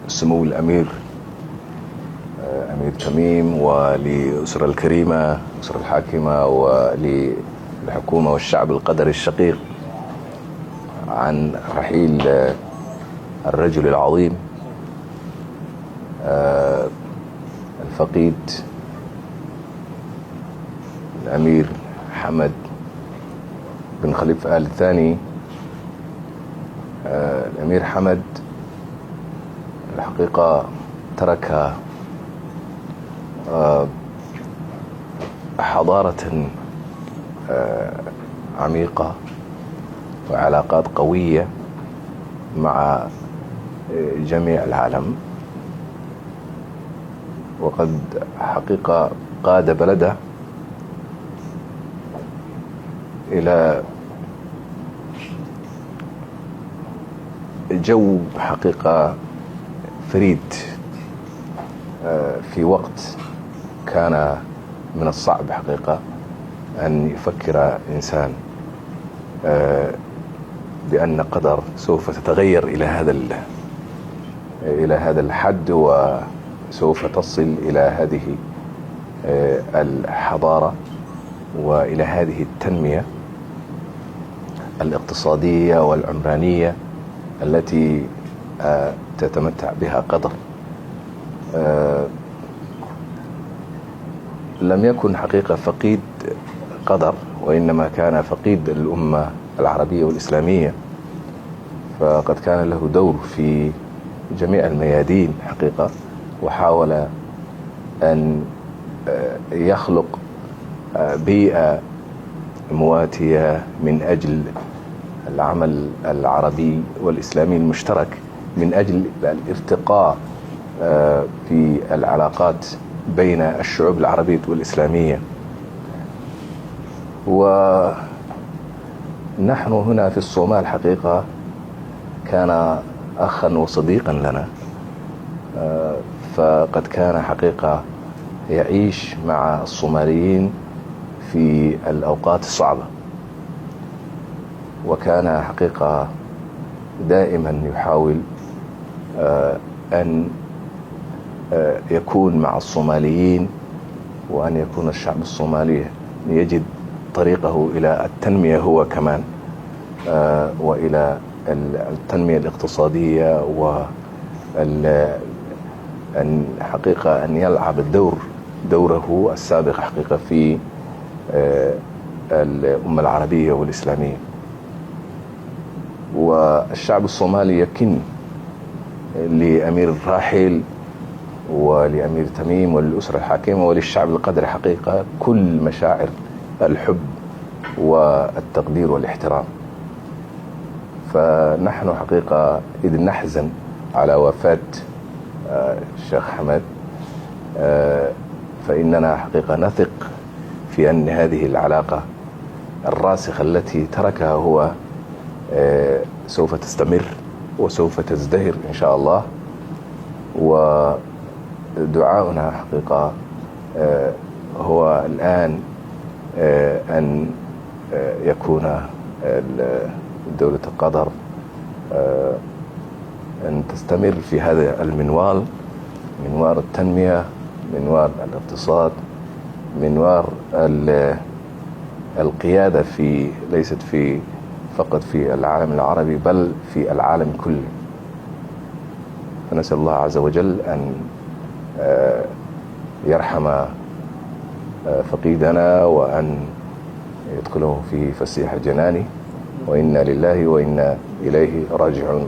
سمو الأمير أمير تميم، وللأسرة الكريمة الأسرة الحاكمة، وللحكومة والشعب القدري الشقيق عن رحيل الرجل العظيم الفقيد الأمير حمد بن خليفة آل الثاني. الأمير حمد الحقيقة ترك حضارة عميقة وعلاقات قوية مع جميع العالم، وقد حقيقة قاد بلده إلى جو حقيقة فريد في وقت كان من الصعب حقيقة أن يفكر إنسان بأن قدر سوف تتغير إلى هذا الحد، وسوف تصل إلى هذه الحضارة وإلى هذه التنمية الاقتصادية والعمرانية التي تتمتع بها قطر. لم يكن حقيقة فقيد قطر، وإنما كان فقيد الأمة العربية والإسلامية، فقد كان له دور في جميع الميادين حقيقة، وحاول أن يخلق بيئة مواتية من أجل العمل العربي والإسلامي المشترك، من أجل الارتقاء في العلاقات بين الشعوب العربية والإسلامية. ونحن هنا في الصومال حقيقة كان أخا وصديقا لنا، فقد كان حقيقة يعيش مع الصوماليين في الأوقات الصعبة، وكان حقيقة دائما يحاول أن يكون مع الصوماليين، وأن يكون الشعب الصومالي يجد طريقه إلى التنمية هو كمان، وإلى التنمية الاقتصادية، وأن حقيقة أن يلعب دوره السابق حقيقة في الأمة العربية والإسلامية. والشعب الصومالي يكن لأمير الراحل ولأمير تميم وللأسرة الحاكمة وللشعب القدري حقيقة كل مشاعر الحب والتقدير والاحترام. فنحن حقيقة إذ نحزن على وفاة الشيخ حمد، فإننا حقيقة نثق في أن هذه العلاقة الراسخة التي تركها هو سوف تستمر وسوف تزدهر إن شاء الله. ودعاؤنا حقيقة هو الآن أن يكون دولة قطر أن تستمر في هذا المنوال، منوار التنمية، منوار الاقتصاد، منوار القيادة ليست فقط في العالم العربي بل في العالم كله. فنسأل الله عز وجل أن يرحم فقيدنا، وأن يدخله في فسيح جنانه، وإنا لله وإنا إليه راجعون.